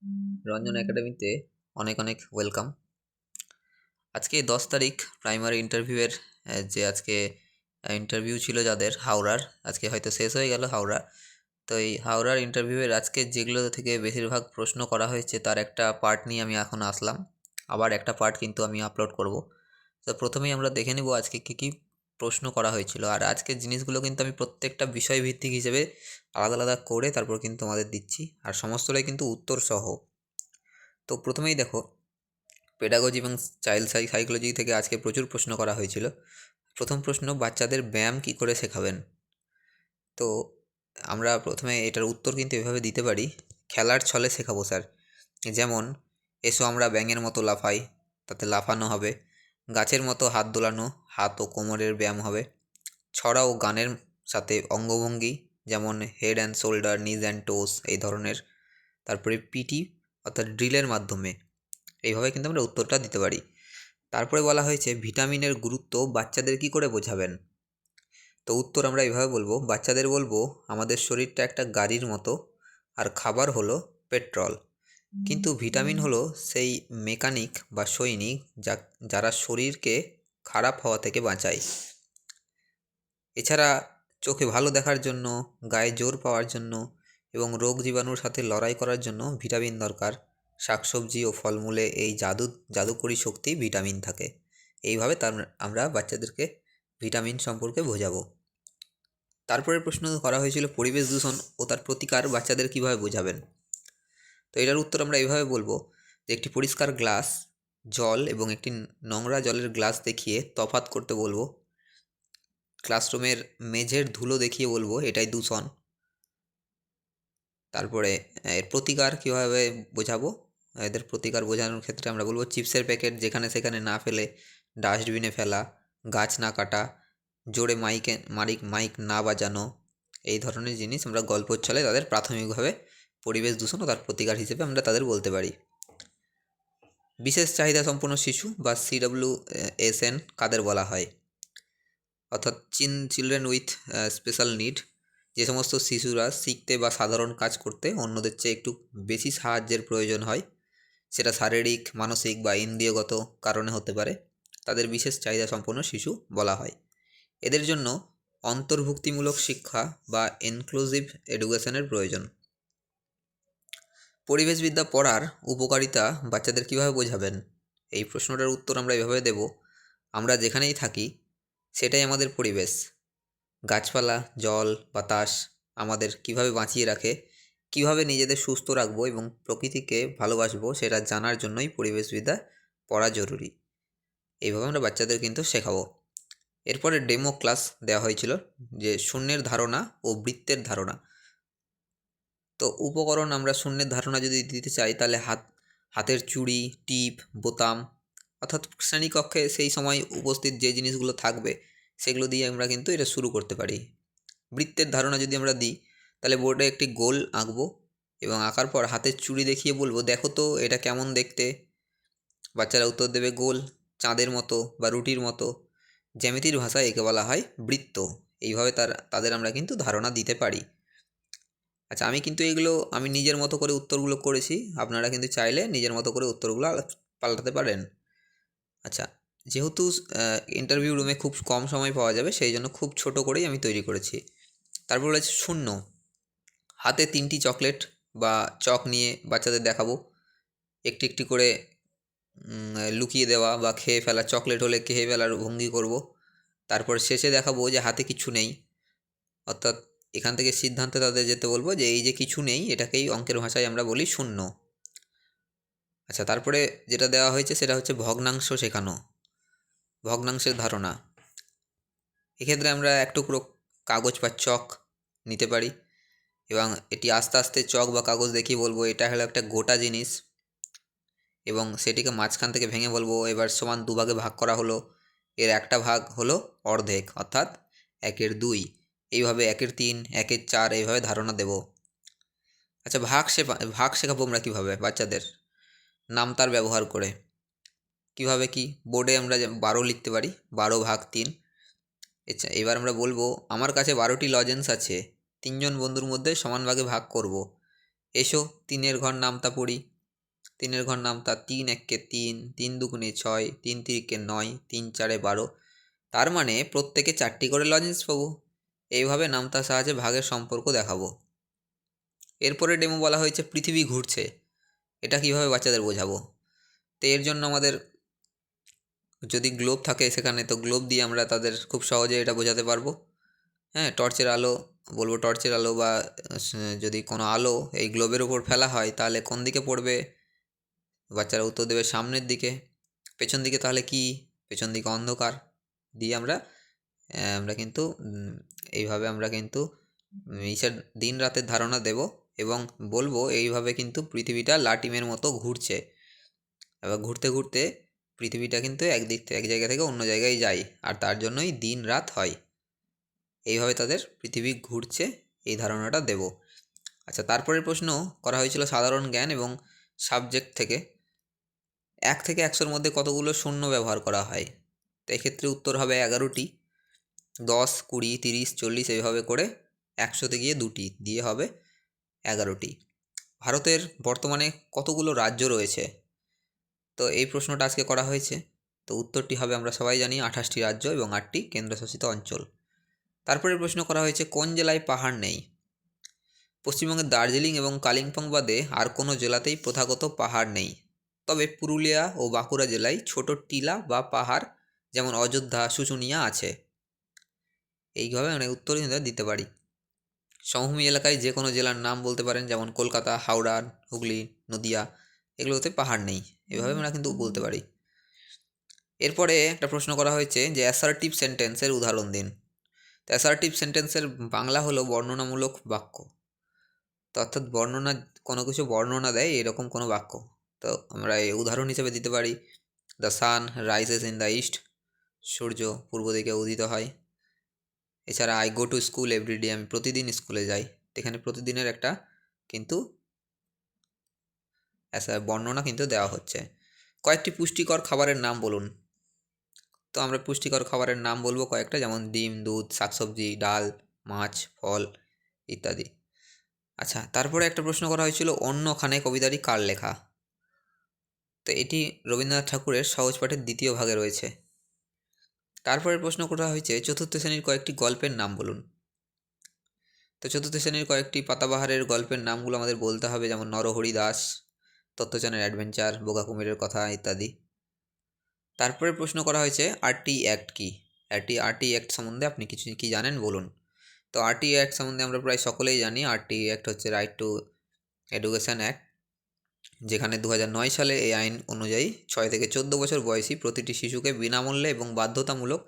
রঞ্জন একাডেমিতে অনেক অনেক ওয়েলকাম। আজকে 10 তারিখ প্রাইমারি ইন্টারভিউয়ের যে আজকে ইন্টারভিউ ছিল যাদের হাওড়ার, আজকে হয়তো শেষ হয়ে গেল হাওড়া। তো এই হাওড়ার ইন্টারভিউয়ের আজকে যেগুলো থেকে বেশিরভাগ প্রশ্ন করা হয়েছে তার একটা পার্ট নিয়ে আমি এখন আসলাম। আবার একটা পার্ট কিন্তু আমি আপলোড করব। তো প্রথমেই আমরা দেখে নেব আজকে কী কী প্রশ্ন করা হয়েছিল। আর আজকের জিনিসগুলো কিন্তু আমি প্রত্যেকটা বিষয়ভিত্তিক হিসেবে আলাদা আলাদা করে তারপর কিন্তু আমাদের দিচ্ছি, আর সমস্তটাই কিন্তু উত্তর সহ। তো প্রথমেই দেখো, পেডাগজি এবং চাইল্ড সাইকোলজি থেকে আজকে প্রচুর প্রশ্ন করা হয়েছিল। প্রথম প্রশ্ন, বাচ্চাদের ব্যায়াম কি করে শেখাবেন? তো আমরা প্রথমে এটার উত্তর কিন্তু এভাবে দিতে পারি, খেলার ছলে শেখাবো স্যার। যেমন, এসো আমরা ব্যাঙের মতো লাফাই, তাতে লাফানো হবে। গাছের মতো হাত দোলানো, হাত ও কোমরের ব্যায়াম হবে। ছড়া ও গানের সাথে অঙ্গভঙ্গি, যেমন হেড অ্যান্ড শোল্ডার, নিজ অ্যান্ড টোস, এই ধরনের। তারপরে পিটি অর্থাৎ ড্রিলের মাধ্যমে। এইভাবে কিন্তু আমরা উত্তরটা দিতে পারি। তারপরে বলা হয়েছে ভিটামিনের গুরুত্ব বাচ্চাদের কি করে বোঝাবেন? তো উত্তর আমরা এইভাবে বলবো, বাচ্চাদের বলবো আমাদের শরীরটা একটা গাড়ির মতো, আর খাবার হলো পেট্রোল, কিন্তু ভিটামিন হলো সেই মেকানিক বা সৈনিক যারা শরীরকে খারাপ হওয়া থেকে বাঁচায়। এছাড়া চোখে ভালো দেখার জন্য, গায়ে জোর পাওয়ার জন্য এবং রোগ জীবাণুর সাথে লড়াই করার জন্য ভিটামিন দরকার। শাকসবজি ও ফলমূলে এই জাদুকরী শক্তি ভিটামিন থাকে। এইভাবে আমরা বাচ্চাদেরকে ভিটামিন সম্পর্কে বোঝাবো। তারপরে প্রশ্ন করা হয়েছিল পরিবেশ দূষণ ও তার প্রতিকার বাচ্চাদের কিভাবে বোঝাবেন? তো এটার উত্তর আমরা এইভাবে বলবো যে একটি পরিষ্কার গ্লাস জল এবং একটি নোংরা জলের গ্লাস দেখিয়ে তফাৎ করতে বলবো। ক্লাসরুমের মেঝের ধুলো দেখিয়ে বলবো এটাই দূষণ। তারপরে এর প্রতিকার কীভাবে বোঝাবো? এদের প্রতিকার বোঝানোর ক্ষেত্রে আমরা বলবো চিপসের প্যাকেট যেখানে সেখানে না ফেলে ডাস্টবিনে ফেলা, গাছ না কাটা, জোরে মাইক না বাজানো, এই ধরনের জিনিস আমরা গল্পের ছলে তাদের প্রাথমিকভাবে পরিবেশ দূষণ ও তার প্রতিকার হিসেবে আমরা তাদের বলতে পারি। বিশেষ চাহিদা সম্পন্ন শিশু বা CWSN কাদের বলা হয়? অর্থাৎ চিলড্রেন উইথ স্পেশাল নিড, যে সমস্ত শিশুরা শিখতে বা সাধারণ কাজ করতে অন্যদের চেয়ে একটু বেশি সাহায্যের প্রয়োজন হয়, সেটা শারীরিক, মানসিক বা ইন্দ্রিয়গত কারণে হতে পারে, তাদের বিশেষ চাহিদা সম্পন্ন শিশু বলা হয়। এদের জন্য অন্তর্ভুক্তিমূলক শিক্ষা বা ইনক্লুসিভ এডুকেশনের প্রয়োজন। পরিবেশবিদ্যা পড়ার উপকারিতা বাচ্চাদের কীভাবে বোঝাবেন? এই প্রশ্নটার উত্তর আমরা এভাবে দেব, আমরা যেখানেই থাকি সেটাই আমাদের পরিবেশ। গাছপালা, জল, বাতাস আমাদের কিভাবে বাঁচিয়ে রাখে, কিভাবে নিজেদের সুস্থ রাখবো এবং প্রকৃতিকে ভালোবাসবো সেটা জানার জন্যই পরিবেশবিদ্যা পড়া জরুরি। এইভাবে আমরা বাচ্চাদের কিন্তু শেখাবো। এরপরে ডেমো ক্লাস দেওয়া হয়েছিল, যে শূন্যের ধারণা ও বৃত্তের ধারণা। তো উপকরণ আমরা শূন্যের ধারণা যদি দিতে চাই তাহলে হাতের চুড়ি, টিপ, বোতাম, অর্থাৎ শ্রেণীকক্ষে সেই সময় উপস্থিত যে জিনিসগুলো থাকবে সেগুলো দিয়ে আমরা কিন্তু এটা শুরু করতে পারি। বৃত্তের ধারণা যদি আমরা দিই তাহলে বোর্ডে একটি গোল আঁকবো এবং আঁকার পর হাতের চুড়ি দেখিয়ে বলবো দেখো তো এটা কেমন দেখতে। বাচ্চারা উত্তর দেবে গোল, চাঁদের মতো বা রুটির মতো। জ্যামিতির ভাষায় একে বলা হয় বৃত্ত। এইভাবে তাদের আমরা কিন্তু ধারণা দিতে পারি। আচ্ছা, আমি কিন্তু এগুলো আমি নিজের মতো করে উত্তরগুলো করেছি, আপনারা কিন্তু চাইলে নিজের মতো করে উত্তরগুলো পাল্টাতে পারেন। আচ্ছা, যেহেতু ইন্টারভিউ রুমে খুব কম সময় পাওয়া যাবে সেই জন্য খুব ছোট করেই আমি তৈরি করেছি। তারপর রয়েছে শূন্য। হাতে 3টি চকলেট বা চক নিয়ে বাচ্চাদের দেখাবো, একটি একটি করে লুকিয়ে দেওয়া বা খেয়ে ফেলা, চকলেট হলে খেয়ে ফেলার ভঙ্গি করব। তারপর শেষে দেখাবো যে হাতে কিছু নেই, অর্থাৎ এখান থেকে সিদ্ধান্তে তাদের যেতে বলবো যে এই যে কিছু নেই এটাকেই অঙ্কের ভাষায় আমরা বলি শূন্য। আচ্ছা, তারপরে যেটা দেওয়া হয়েছে সেটা হচ্ছে ভগ্নাংশ শেখানো, ভগ্নাংশের ধারণা। এক্ষেত্রে আমরা এক টুকরো কাগজ বা চক নিতে পারি এবং এটি আস্তে আস্তে চক বা কাগজ দেখিয়ে বলবো এটা হলো একটা গোটা জিনিস, এবং সেটিকে মাঝখান থেকে ভেঙে বলবো এবার সমান দুভাগে ভাগ করা হলো, এর একটা ভাগ হলো অর্ধেক, অর্থাৎ 1/2। এইভাবে 1/3, 1/4 এইভাবে ধারণা দেব। আচ্ছা, ভাগ শেখাবো আমরা কীভাবে বাচ্চাদের? নাম তার ব্যবহার করে। কিভাবে কি? বোর্ডে আমরা 12 লিখতে পারি, 12/3। আচ্ছা, এবার আমরা বলবো আমার কাছে 12টি লজেন্স আছে, 3জন বন্ধুর মধ্যে সমান ভাগে ভাগ করব। এসো 3-এর ঘর নামতা পড়ি। তিনের ঘর নামতা, 3 একে 3, 3 দুগুণে 6, 3 তিরিকে 9, 3 চারে 12। তার মানে প্রত্যেকে 4টি করে লজেন্স পাবো। এইভাবে নামতার সাহায্যে ভাগের সম্পর্ক দেখাবো। এরপরে ডেমো বলা হয়েছে পৃথিবী ঘুরছে। এটা কিভাবে বাচ্চাদের বোঝাবো? তো এর জন্য আমাদের যদি গ্লোব থাকে সেখানে, তো গ্লোব দিয়ে আমরা তাদের খুব সহজে এটা বোঝাতে পারবো। হ্যাঁ, টর্চের আলো, বলবো টর্চের আলো বা যদি কোনো আলো এই গ্লোবের ওপর ফেলা হয় তাহলে কোন দিকে পড়বে? বাচ্চারা উত্তর দেবে সামনের দিকে। পেছন দিকে তাহলে কি? পেছন দিকে অন্ধকার। দিয়ে আমরা আমরা কিন্তু এইভাবে আমরা কিন্তু ইসের দিন রাতের ধারণা দেব এবং বলবো এইভাবে কিন্তু পৃথিবীটা লাটিমের মতো ঘুরছে। এবার ঘুরতে ঘুরতে পৃথিবীটা কিন্তু এক জায়গা থেকে অন্য জায়গায় যায়, আর তার জন্যই দিন রাত হয়। এইভাবে তাদের পৃথিবী ঘুরছে এই ধারণাটা দেব। আচ্ছা, তারপরের প্রশ্ন করা হয়েছিল সাধারণ জ্ঞান এবং সাবজেক্ট থেকে। 1 থেকে 100-র মধ্যে কতগুলো শূন্য ব্যবহার করা হয়? তো এক্ষেত্রে উত্তর হবে 11টি। 10, 20, 30, 40 এইভাবে করে 100-তে গিয়ে 2টি দিয়ে হবে 11টি। ভারতের বর্তমানে কতগুলো রাজ্য রয়েছে? তো এই প্রশ্নটা আজকে করা হয়েছে। তো উত্তরটি হবে আমরা সবাই জানি 28টি রাজ্য এবং 8টি কেন্দ্রশাসিত অঞ্চল। তারপরে প্রশ্ন করা হয়েছে কোন জেলায় পাহাড় নেই? পশ্চিমবঙ্গের দার্জিলিং এবং কালিম্পং বাদে আর কোনো জেলাতেই প্রথাগত পাহাড় নেই। তবে পুরুলিয়া ও বাঁকুড়া জেলায় ছোট টিলা বা পাহাড় যেমন অযোধ্যা, শুশুনিয়া আছে। এইভাবে আমরা উত্তর দিতে পারি। সমভূমি এলাকায় যে কোনো জেলার নাম বলতে পারেন, যেমন কলকাতা, হাওড়া, হুগলি, নদিয়া, এগুলোতে পাহাড় নেই। এভাবে আমরা কিন্তু বলতে পারি। এরপরে একটা প্রশ্ন করা হয়েছে যে অ্যাসার্টিভ সেন্টেন্সের উদাহরণ দিন। তো অ্যাসার্টিভ সেন্টেন্সের বাংলা হলো বর্ণনামূলক বাক্য। তো অর্থাৎ কোনো কিছু বর্ণনা দেয় এরকম কোনো বাক্য। তো আমরা এই উদাহরণ হিসেবে দিতে পারি the sun rises in the east, সূর্য পূর্ব দিকে উদিত হয়। এছাড়া I go to school everyday, আমি প্রতিদিন স্কুলে যাই। এখানে প্রতিদিনের একটা কিন্তু বর্ণনা কিন্তু দেওয়া হচ্ছে। কয়েকটি পুষ্টিকর খাবারের নাম বলুন। তো আমরা পুষ্টিকর খাবারের নাম বলবো কয়েকটা, যেমন ডিম, দুধ, শাকসবজি, ডাল, মাছ, ফল ইত্যাদি। আচ্ছা, তারপরে একটা প্রশ্ন করা হয়েছিল অন্যখানে কবিতাটি কার লেখা? তো এটি রবীন্দ্রনাথ ঠাকুরের সহজ পাঠের 2য় ভাগে রয়েছে। তারপরে প্রশ্ন করা হয়েছে চতুর্থ শ্রেণীর কয়েকটি গল্পের নাম বলুন। তো চতুর্থ শ্রেণীর কয়েকটি পাতাবাহারের গল্পের নামগুলো আমাদের বলতে হবে, যেমন নরহরি দাস, তত্ত্বচানের অ্যাডভেঞ্চার, বোকা কুমিরের কথা ইত্যাদি। তারপরে প্রশ্ন করা হয়েছে আরটি অ্যাক্ট কী? আরটি অ্যাক্ট সম্বন্ধে আপনি কিছু কি জানেন বলুন। তো আরটি অ্যাক্ট সম্বন্ধে আমরা প্রায় সকলেই জানি। আরটি অ্যাক্ট হচ্ছে রাইট টু এডুকেশন অ্যাক্ট, যেখানে 2009 সালে এই আইন অনুযায়ী 6 থেকে 14 বছর বয়সী প্রতিটি শিশুকে বিনামূল্যে এবং বাধ্যতামূলক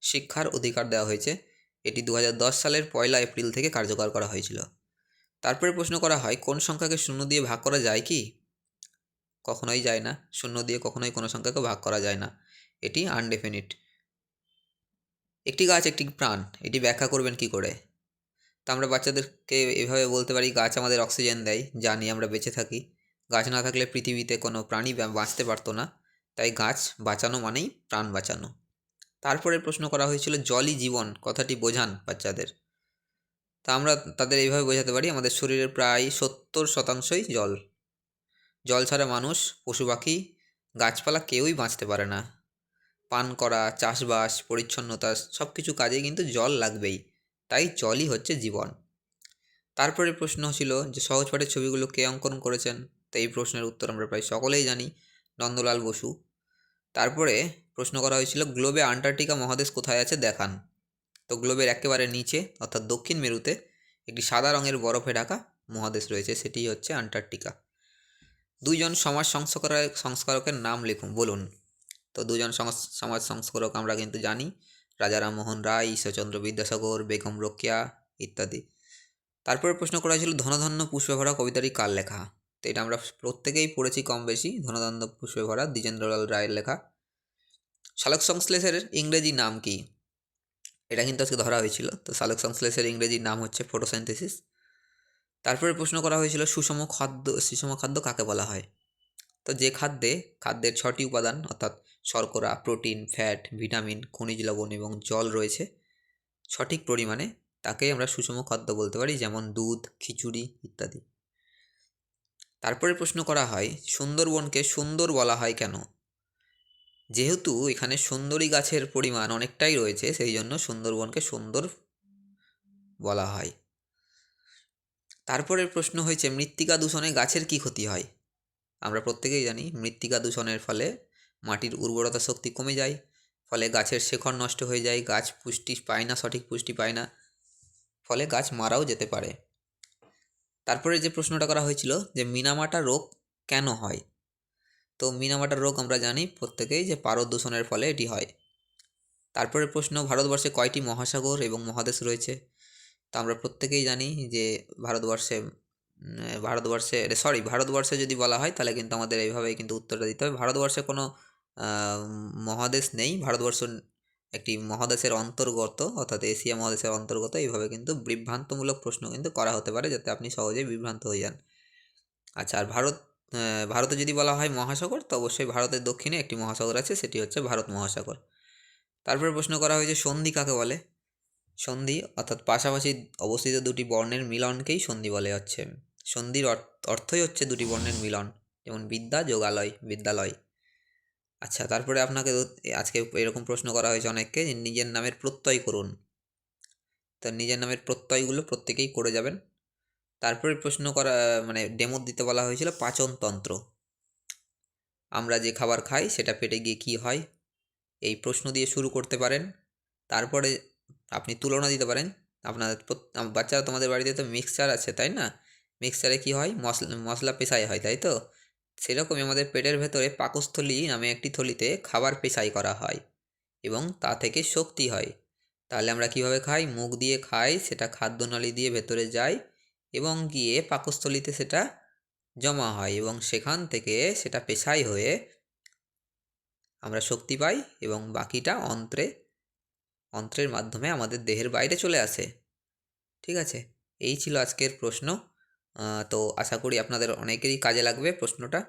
শিক্ষার অধিকার দেওয়া হয়েছে। এটি 2010 সালের 1 এপ্রিল থেকে কার্যকর করা হয়েছিল। তারপরে প্রশ্ন করা হয় কোন সংখ্যাকে শূন্য দিয়ে ভাগ করা যায় কি? কখনোই যায় না। শূন্য দিয়ে কখনোই কোনো সংখ্যাকে ভাগ করা যায় না, এটি আনডেফিনিট। একটি গাছ একটি প্রাণ, এটি ব্যাখ্যা করবেন কি করে? তো আমরা বাচ্চাদেরকে এভাবে বলতে পারি গাছ আমাদের অক্সিজেন দেয়, যা নিয়ে আমরা বেঁচে থাকি। গাছ না থাকলে পৃথিবীতে কোনো প্রাণী বাঁচতে পারতো না। তাই গাছ বাঁচানো মানেই প্রাণ বাঁচানো। তারপরে প্রশ্ন করা হয়েছিল জলই জীবন কথাটি বোঝান বাচ্চাদের। তা আমরা তাদের এইভাবে বোঝাতে পারি আমাদের শরীরের প্রায় 70%ই জল। জল ছাড়া মানুষ, পশু পাখি, গাছপালা কেউই বাঁচতে পারে না। পান করা, চাষবাস, পরিচ্ছন্নতা সব কিছু কাজে কিন্তু জল লাগবেই। তাই জলই হচ্ছে জীবন। তারপরে প্রশ্ন ছিল যে সহজ পাঠের ছবিগুলো কে অঙ্কন করেছেন? তো এই প্রশ্নের উত্তর আমরা প্রায় সকলেই জানি, নন্দলাল বসু। তারপরে প্রশ্ন করা হয়েছিল গ্লোবে আন্টার্কটিকা মহাদেশ কোথায় আছে দেখান। তো গ্লোবের একেবারে নিচে অর্থাৎ দক্ষিণ মেরুতে একটি সাদা রঙের বরফে ঢাকা মহাদেশ রয়েছে, সেটি হচ্ছে আন্টার্কটিকা। 2 জন সমাজ সংস্কারকের নাম লিখুন বলুন। তো 2 জন সমাজ সংস্কারক আমরা কিন্তু জানি, রাজা রামমোহন রায়, ঈশ্বরচন্দ্র বিদ্যাসাগর, বেগম রোকেয়া ইত্যাদি। তারপরে প্রশ্ন করা হয়েছিল ধনধান্য পুষ্পে ভরা কবিতাটি কার লেখা? তো এটা আমরা প্রত্যেকেই পড়েছি কম বেশি, ধনধান্য পুষ্পে ভরা দ্বিজেন্দ্রলাল রায়ের লেখা। সালোকসংশ্লেষের ইংরেজি নাম কি? এটা কিন্তু আজকে ধরা হয়েছিল। তো সালোকসংশ্লেষের ইংরেজি নাম হচ্ছে ফটোসিনথেসিস। তারপরে প্রশ্ন করা হয়েছিল সুষম খাদ্য কাকে বলা হয়? তো যে খাদ্যের 6টি উপাদান অর্থাৎ শর্করা, প্রোটিন, ফ্যাট, ভিটামিন, খনিজ লবণ এবং জল রয়েছে সঠিক পরিমাণে, তাকেই আমরা সুষম খাদ্য বলতে পারি, যেমন দুধ, খিচুড়ি ইত্যাদি। তারপরে প্রশ্ন করা হয় সুন্দরবনকে সুন্দর বলা হয় কেন? যেহেতু এখানে সুন্দরী গাছের পরিমাণ অনেকটাই রয়েছে, সেই জন্য সুন্দরবনকে সুন্দর বলা হয়। তারপরের প্রশ্ন হয়েছে মৃত্তিকা দূষণে গাছের কি ক্ষতি হয়? আমরা প্রত্যেকেই জানি মৃত্তিকা দূষণের ফলে মাটির উর্বরতা শক্তি কমে যায়, ফলে গাছের শেকড় নষ্ট হয়ে যায়, গাছ পুষ্টি পায় না, সঠিক পুষ্টি পায় না, ফলে গাছ মারাও যেতে পারে। তারপরে যে প্রশ্নটা করা হয়েছিল যে মিনামাটা রোগ কেন হয়? তো মিনামাটা রোগ আমরা জানি প্রত্যেকেই যে পারদ দূষণের ফলে এটি হয়। তারপরে প্রশ্ন ভারতবর্ষে কয়টি মহাসাগর এবং মহাদেশ রয়েছে? তো আমরা প্রত্যেকেই জানি যে ভারতবর্ষে যদি বলা হয় তাহলে কিন্তু আমাদের এইভাবেই কিন্তু উত্তরটা দিতে হবে। ভারতবর্ষে কোনো মহাদেশ নেই, ভারতবর্ষ একটি মহাদেশের অন্তর্গত, অর্থাৎ এশিয়া মহাদেশের অন্তর্গত। এইভাবে কিন্তু বিভ্রান্তমূলক প্রশ্ন কিন্তু করা হতে পারে, যাতে আপনি সহজেই বিভ্রান্ত হয়ে যান। আচ্ছা, আর ভারতে যদি বলা হয় মহাসাগর, তো অবশ্যই ভারতের দক্ষিণে একটি মহাসাগর আছে, সেটি হচ্ছে ভারত মহাসাগর। তারপরে প্রশ্ন করা হয়েছে সন্ধি কাকে বলে? সন্ধি অর্থাৎ পাশাপাশি অবস্থিত দুটি বর্ণের মিলনকেই সন্ধি বলে হচ্ছে। সন্ধির অর্থই হচ্ছে দুটি বর্ণের মিলন, যেমন বিদ্যা যোগালয়, বিদ্যালয়। আচ্ছা, তারপরে আপনাকে আজকে এরকম প্রশ্ন করা হয়েছে অনেককে যে নিজের নামের প্রত্যয় করুন। তো নিজের নামের প্রত্যয়গুলো প্রত্যেকেই করে যাবেন। তারপরে প্রশ্ন করা মানে ডেমো দিতে বলা হয়েছিল পাচনতন্ত্র। আমরা যে খাবার খাই সেটা পেটে গিয়ে কী হয়, এই প্রশ্ন দিয়ে শুরু করতে পারেন। তারপরে আপনি তুলনা দিতে পারেন। আপনাদের বাচ্চারা, তোমাদের বাড়িতে তো মিক্সচার আছে তাই না? মিক্সচারে কি হয়, মশলা পেশাই হয় তাই তো? সেরকমই আমাদের পেটের ভেতরে পাকস্থলী নামে একটি থলিতে খাবার পেশাই করা হয় এবং তা থেকে শক্তি হয়। তাহলে আমরা কিভাবে খাই? মুখ দিয়ে খাই, সেটা খাদ্যনালী দিয়ে ভেতরে যায় এবং গিয়ে পাকস্থলীতে সেটা জমা হয় এবং সেখান থেকে সেটা পেশাই হয়ে আমরা শক্তি পাই এবং বাকিটা অন্ত্রের মাধ্যমে আমাদের দেহের বাইরে চলে আসে। ঠিক আছে, এই ছিল আজকের প্রশ্ন। তো আশা করি আপনাদের অনেকেরই কাজে লাগবে প্রশ্নটা।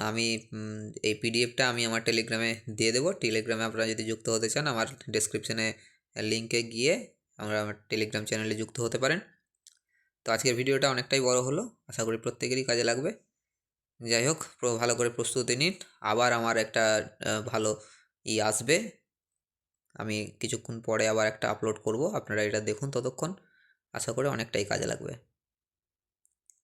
আমি এই পিডিএফটা আমি আমার টেলিগ্রামে দিয়ে দেবো। টেলিগ্রামে আপনারা যদি যুক্ত হতে চান, আমার ডেসক্রিপশনে লিঙ্কে গিয়ে আমার টেলিগ্রাম চ্যানেলে যুক্ত হতে পারেন। তো আজকের ভিডিওটা অনেকটাই বড় হলো, আশা করি প্রত্যেকেরই কাজে লাগবে। যাই হোক, ভালো করে প্রস্তুতি নিন। আবার আমার একটা ভালো আসবে, আমি কিছুক্ষণ পরে আবার একটা আপলোড করব, আপনারা এটা দেখুন ততক্ষণ। আশা করি অনেকটাই কাজে লাগবে।